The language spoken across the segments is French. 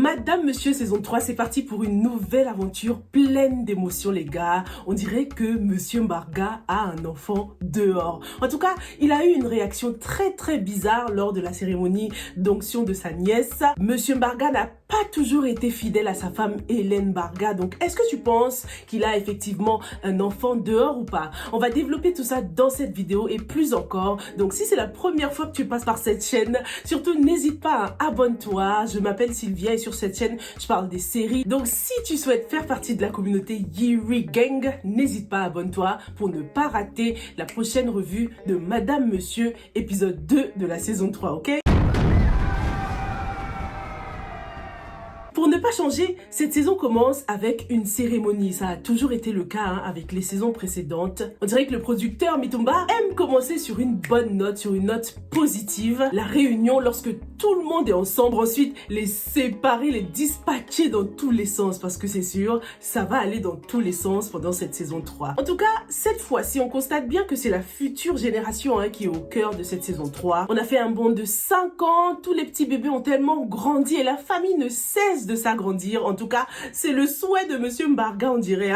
Madame Monsieur saison 3, c'est parti pour une nouvelle aventure pleine d'émotions les gars. On dirait que Monsieur Mbarga a un enfant dehors. En tout cas, il a eu une réaction très bizarre lors de la cérémonie d'onction de sa nièce. Monsieur Mbarga n'a pas toujours été fidèle à sa femme Hélène Mbarga. Donc, est-ce que tu penses qu'il a effectivement un enfant dehors ou pas? On va développer tout ça dans cette vidéo et plus encore. Donc, si c'est la première fois que tu passes par cette chaîne, surtout n'hésite pas, abonne-toi. Je m'appelle Sylvia et sur cette chaîne, je parle des séries. Donc, si tu souhaites faire partie de la communauté Yiri Gang, n'hésite pas, abonne-toi pour ne pas rater la prochaine revue de Madame Monsieur, épisode 2 de la saison 3, ok? Pour ne pas changer, cette saison commence avec une cérémonie. Ça a toujours été le cas avec les saisons précédentes. On dirait que le producteur Mitumba aime commencer sur une bonne note, sur une note positive. La réunion lorsque tout le monde est ensemble. Ensuite, les séparer, les dispatcher dans tous les sens. Parce que c'est sûr, ça va aller dans tous les sens pendant cette saison 3. En tout cas, cette fois-ci, on constate bien que c'est la future génération qui est au cœur de cette saison 3. On a fait un bond de 5 ans. Tous les petits bébés ont tellement grandi et la famille ne cesse de s'agrandir. En tout cas, c'est le souhait de Monsieur Mbarga, on dirait.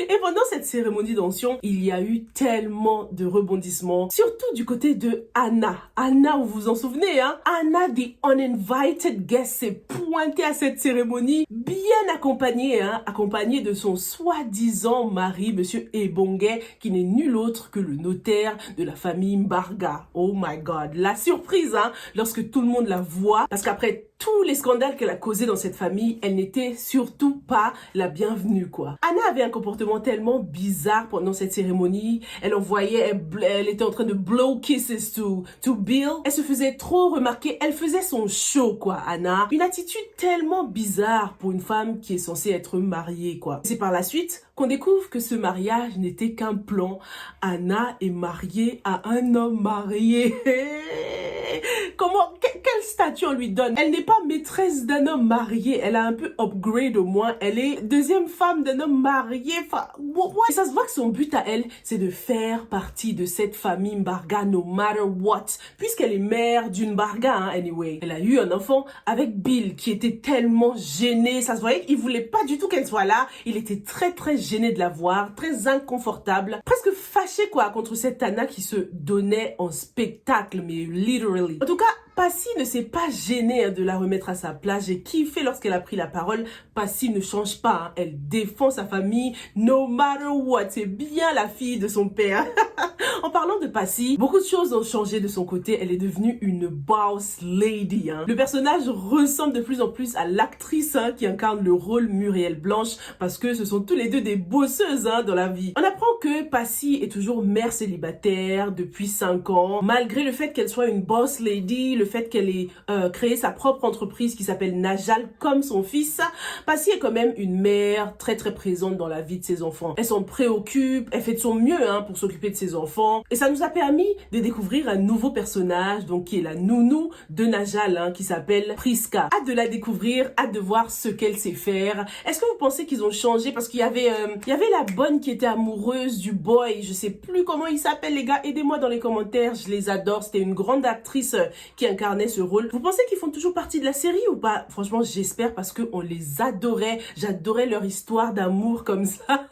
Et pendant cette cérémonie d'onction, il y a eu tellement de rebondissements, surtout du côté de Anna. Anna, vous vous en souvenez, hein? Anna, the uninvited guest, s'est pointée à cette cérémonie, bien accompagnée, accompagnée de son soi-disant mari, Monsieur Ebongue, qui n'est nul autre que le notaire de la famille Mbarga. Oh my God, la surprise, lorsque tout le monde la voit, parce qu'après tous les scandales qu'elle a causés dans cette famille, elle n'était surtout pas la bienvenue, quoi. Anna avait un comportement tellement bizarre pendant cette cérémonie. Elle envoyait, elle était en train de blow kisses to Bill. Elle se faisait trop remarquer. Elle faisait son show, quoi, Anna. Une attitude tellement bizarre pour une femme qui est censée être mariée, quoi. C'est par la suite qu'on découvre que ce mariage n'était qu'un plan. Anna est mariée à un homme marié. Comment, quel statut on lui donne? Elle n'est pas maîtresse d'un homme marié. Elle a un peu upgrade au moins. Elle est deuxième femme d'un homme marié. Enfin, et ça se voit que son but à elle, c'est de faire partie de cette famille Mbarga no matter what. Puisqu'elle est mère d'une Mbarga, anyway. Elle a eu un enfant avec Bill qui était tellement gêné. Ça se voyait qu'il voulait pas du tout qu'elle soit là. Il était très gêné de la voir, très inconfortable, presque fâché quoi contre cette Anna qui se donnait en spectacle, mais literally. En tout cas, Passy ne s'est pas gênée de la remettre à sa place. J'ai kiffé lorsqu'elle a pris la parole. Passy ne change pas, elle défend sa famille no matter what. C'est bien la fille de son père. En parlant de Passy, beaucoup de choses ont changé de son côté. Elle est devenue une boss lady. Le personnage ressemble de plus en plus à l'actrice qui incarne le rôle Muriel Blanche, parce que ce sont tous les deux des bosseuses dans la vie. On apprend que Passy est toujours mère célibataire depuis 5 ans, malgré le fait qu'elle soit une boss lady, le fait qu'elle ait créé sa propre entreprise qui s'appelle Najal comme son fils. Passy est quand même une mère très présente dans la vie de ses enfants. Elle s'en préoccupe, elle fait de son mieux pour s'occuper de ses enfants. Et ça nous a permis de découvrir un nouveau personnage, donc qui est la nounou de Najal, qui s'appelle Priska. Hâte de la découvrir, hâte de voir ce qu'elle sait faire. Est-ce que vous pensez qu'ils ont changé? Parce qu'il y avait la bonne qui était amoureuse du boy, je sais plus comment il s'appelle les gars, aidez-moi dans les commentaires, je les adore. C'était une grande actrice qui incarnait ce rôle. Vous pensez qu'ils font toujours partie de la série ou pas? Franchement, j'espère, parce qu'on les adorait. J'adorais leur histoire d'amour comme ça.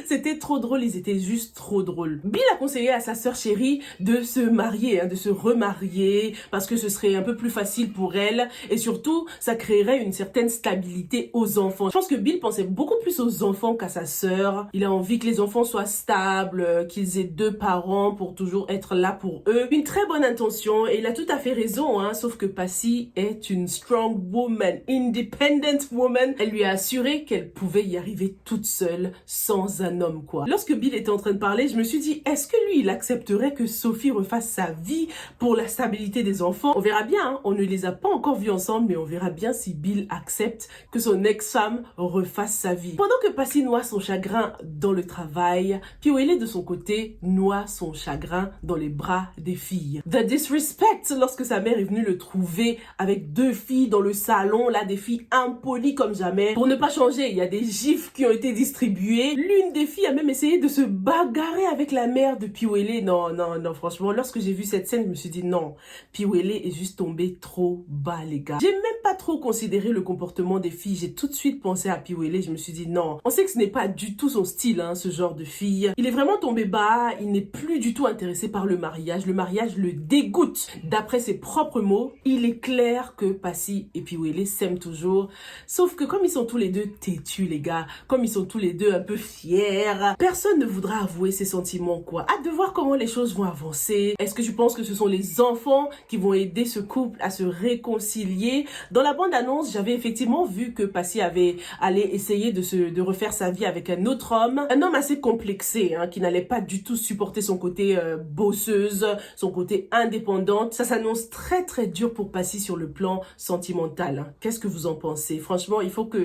C'était trop drôle, ils étaient juste trop drôles. Bill a conseillé à sa sœur chérie de se marier, de se remarier, parce que ce serait un peu plus facile pour elle et surtout, ça créerait une certaine stabilité aux enfants. Je pense que Bill pensait beaucoup plus aux enfants qu'à sa sœur. Il a envie que les enfants soient stables, qu'ils aient 2 parents pour toujours être là pour eux. Une très bonne intention et il a tout à fait raison, sauf que Passy est une strong woman, independent woman. Elle lui a assuré qu'elle pouvait y arriver toute seule, sans un homme, quoi. Lorsque Bill était en train de parler, je me suis dit, est-ce que lui, il accepterait que Sophie refasse sa vie pour la stabilité des enfants? On verra bien, on ne les a pas encore vus ensemble, mais on verra bien si Bill accepte que son ex-femme refasse sa vie. Pendant que Passy noie son chagrin dans le travail, Piwele de son côté noie son chagrin dans les bras des filles. The disrespect lorsque sa mère est venue le trouver avec 2 filles dans le salon, là, des filles impolies comme jamais. Pour ne pas changer, il y a des gifs qui ont été distribués. L'une des filles a même essayé de se bagarrer avec la mère de Piwele. Non, franchement, lorsque j'ai vu cette scène, je me suis dit non, Piwele est juste tombé trop bas, les gars. J'ai même pas trop considéré le comportement des filles. J'ai tout de suite pensé à Piwele. Je me suis dit non, on sait que ce n'est pas du tout son style, hein, ce genre de fille. Il est vraiment tombé bas. Il n'est plus du tout intéressé par le mariage. Le mariage le dégoûte. D'après ses propres mots, il est clair que Passy et Piwele s'aiment toujours. Sauf que comme ils sont tous les deux têtus, les gars, comme ils sont tous les deux un peu fiers, personne ne voudra avouer ses sentiments, quoi. Hâte de voir comment les choses vont avancer. Est-ce que tu penses que ce sont les enfants qui vont aider ce couple à se réconcilier? Dans la bande-annonce, j'avais effectivement vu que Passy allait essayer de refaire sa vie avec un autre homme. Un homme assez complexé, hein, qui n'allait pas du tout supporter son côté bosseuse, son côté indépendante. Ça s'annonce très très dur pour Passy sur le plan sentimental, hein. Qu'est-ce que vous en pensez? Franchement, il faut que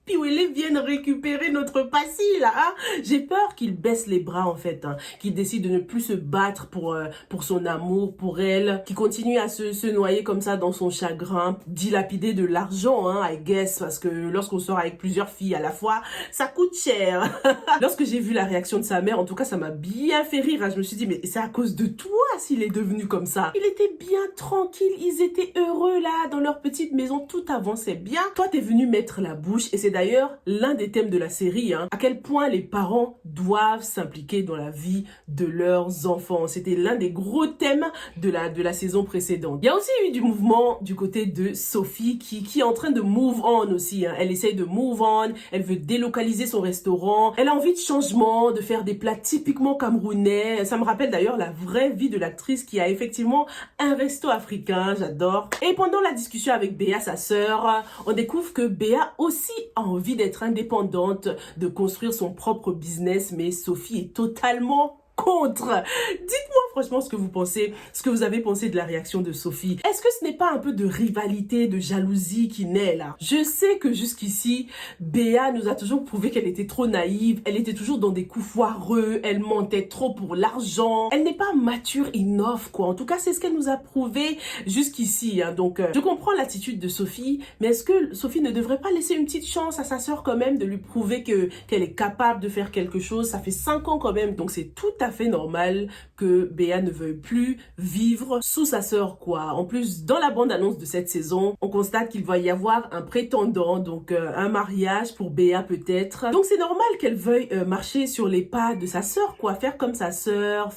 Piwele vienne récupérer notre Passy, là, hein. J'ai peur qu'il baisse les bras, en fait, hein, qu'il décide de ne plus se battre pour son amour, pour elle, qu'il continue à se noyer comme ça dans son chagrin, dilapider de l'argent, hein, I guess, parce que lorsqu'on sort avec plusieurs filles à la fois, ça coûte cher. Lorsque j'ai vu la réaction de sa mère, en tout cas, ça m'a bien fait rire, hein. Je me suis dit, mais c'est à cause de toi s'il est devenu comme ça. Il était bien tranquille, ils étaient heureux, là, dans leur petite maison, tout avançait bien. Toi, t'es venu mettre la bouche, et c'est d'ailleurs l'un des thèmes de la série, hein, à quel point les parents doivent s'impliquer dans la vie de leurs enfants. C'était l'un des gros thèmes de la saison précédente. Il y a aussi eu du mouvement du côté de Sophie qui est en train de move on aussi, hein. Elle essaye de move on, elle veut délocaliser son restaurant, elle a envie de changement, de faire des plats typiquement camerounais. Ça me rappelle d'ailleurs la vraie vie de l'actrice qui a effectivement un resto africain, j'adore. Et pendant la discussion avec Béa, sa sœur, on découvre que Béa aussi a envie d'être indépendante, de construire son propre business, mais Sophie est totalement contre. Dites-moi franchement ce que vous pensez, ce que vous avez pensé de la réaction de Sophie. Est-ce que ce n'est pas un peu de rivalité, de jalousie qui naît là? Je sais que jusqu'ici, Béa nous a toujours prouvé qu'elle était trop naïve, elle était toujours dans des coups foireux, elle mentait trop pour l'argent, elle n'est pas mature enough, quoi. En tout cas, c'est ce qu'elle nous a prouvé jusqu'ici, hein. Donc, je comprends l'attitude de Sophie, mais est-ce que Sophie ne devrait pas laisser une petite chance à sa sœur quand même de lui prouver qu'elle est capable de faire quelque chose? Ça fait 5 ans quand même, donc c'est tout à fait normal que Béa ne veuille plus vivre sous sa sœur, quoi. En plus, dans la bande-annonce de cette saison, on constate qu'il va y avoir un prétendant, donc un mariage pour Béa peut-être. Donc c'est normal qu'elle veuille marcher sur les pas de sa sœur, quoi. Faire comme sa sœur,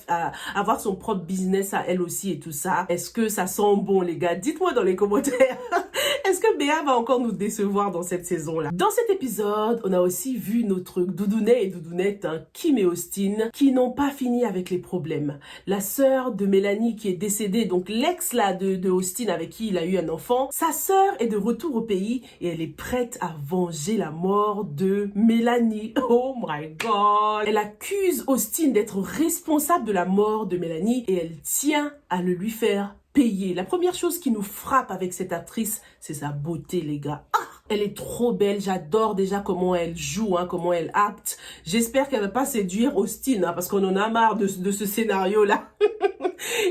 avoir son propre business à elle aussi et tout ça. Est-ce que ça sent bon, les gars? Dites-moi dans les commentaires. Est-ce que Béa va encore nous décevoir dans cette saison-là? Dans cet épisode, on a aussi vu notre doudounet et doudounette, hein, Kim et Austin, qui n'ont pas fini avec les problèmes. La sœur de Mélanie qui est décédée, donc l'ex là de Austin avec qui il a eu un enfant, sa sœur est de retour au pays et elle est prête à venger la mort de Mélanie. Oh my god! Elle accuse Austin d'être responsable de la mort de Mélanie et elle tient à le lui faire payer. La première chose qui nous frappe avec cette actrice, c'est sa beauté, les gars. Ah, elle est trop belle, j'adore déjà comment elle joue, hein, comment elle acte. J'espère qu'elle va pas séduire Austin, hein, parce qu'on en a marre de ce scénario-là.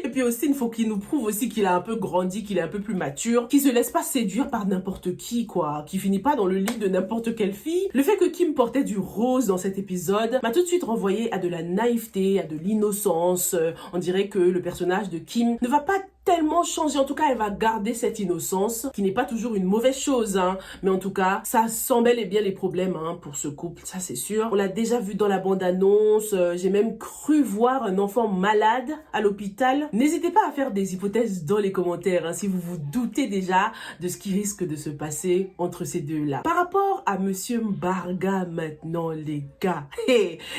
Et puis Austin, il faut qu'il nous prouve aussi qu'il a un peu grandi, qu'il est un peu plus mature, qu'il se laisse pas séduire par n'importe qui, quoi, qu'il finit pas dans le lit de n'importe quelle fille. Le fait que Kim portait du rose dans cet épisode m'a tout de suite renvoyé à de la naïveté, à de l'innocence. On dirait que le personnage de Kim ne va pas tellement changer. En tout cas, elle va garder cette innocence, qui n'est pas toujours une mauvaise chose, hein. Mais en tout cas, ça sent bel et bien les problèmes, hein, pour ce couple, ça c'est sûr. On l'a déjà vu dans la bande-annonce, j'ai même cru voir un enfant malade à l'hôpital. N'hésitez pas à faire des hypothèses dans les commentaires, hein, si vous vous doutez déjà de ce qui risque de se passer entre ces deux-là. Par rapport à Monsieur Mbarga maintenant, les gars,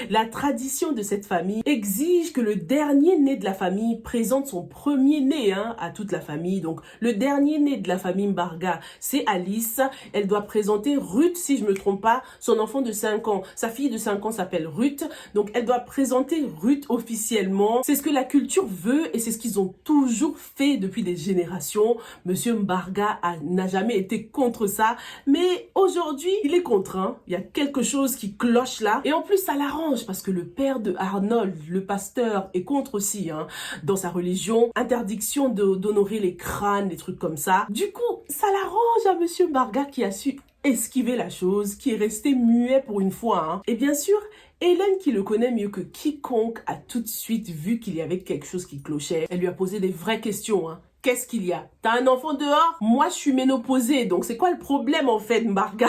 la tradition de cette famille exige que le dernier né de la famille présente son premier né, hein, à toute la famille. Donc le dernier né de la famille Mbarga, c'est Alice. Elle doit présenter Ruth, si je me trompe pas, son enfant de 5 ans. Sa fille de 5 ans s'appelle Ruth. Donc elle doit présenter Ruth officiellement. C'est ce que la culture veut et c'est ce qu'ils ont toujours fait depuis des générations. Monsieur Mbarga n'a jamais été contre ça. Mais aujourd'hui, il est contraint. Il y a quelque chose qui cloche là. Et en plus, ça l'arrange parce que le père de Arnold, le pasteur, est contre aussi, hein, dans sa religion. Interdiction d'honorer les crânes, des trucs comme ça. Du coup, ça l'arrange à Monsieur Mbargha qui a su esquiver la chose, qui est resté muet pour une fois, hein. Et bien sûr, Hélène, qui le connaît mieux que quiconque, a tout de suite vu qu'il y avait quelque chose qui clochait. Elle lui a posé des vraies questions, hein. Qu'est-ce qu'il y a? T'as un enfant dehors? Moi, je suis ménopausée, donc c'est quoi le problème en fait, Mbargha?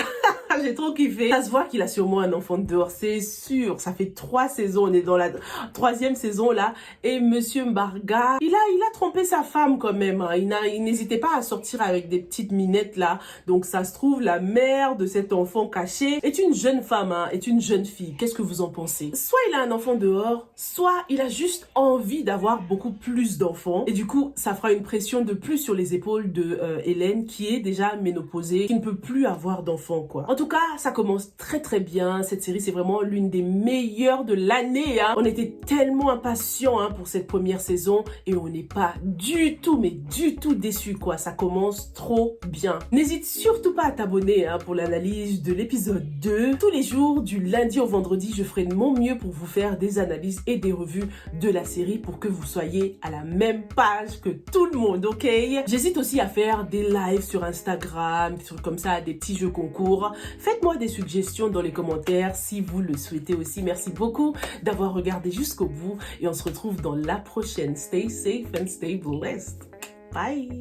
J'ai trop kiffé. Ça se voit qu'il a sûrement un enfant dehors, c'est sûr. Ça fait 3 saisons, on est dans la 3e saison là. Et Monsieur Mbargha, il a trompé sa femme quand même, hein. Il n'hésitait pas à sortir avec des petites minettes là. Donc ça se trouve, la mère de cet enfant caché est une jeune femme, hein, est une jeune fille. Qu'est-ce que vous en pensez? Soit il a un enfant dehors, soit il a juste envie d'avoir beaucoup plus d'enfants. Et du coup, ça fera une pression de plus sur les épaules de Hélène, qui est déjà ménopausée, qui ne peut plus avoir d'enfants, quoi. En tout cas, ça commence très très bien. Cette série, c'est vraiment l'une des meilleures de l'année, hein. On était tellement impatients, hein, pour cette première saison et on n'est pas du tout, mais du tout déçus, quoi. Ça commence trop bien. N'hésite surtout pas à t'abonner, hein, pour l'analyse de l'épisode 2. Tous les jours, du lundi au vendredi, je ferai de mon mieux pour vous faire des analyses et des revues de la série pour que vous soyez à la même page que tout le monde. Ok, j'hésite aussi à faire des lives sur Instagram, des trucs comme ça, des petits jeux concours. Faites-moi des suggestions dans les commentaires si vous le souhaitez aussi. Merci beaucoup d'avoir regardé jusqu'au bout et on se retrouve dans la prochaine. Stay safe and stay blessed. Bye.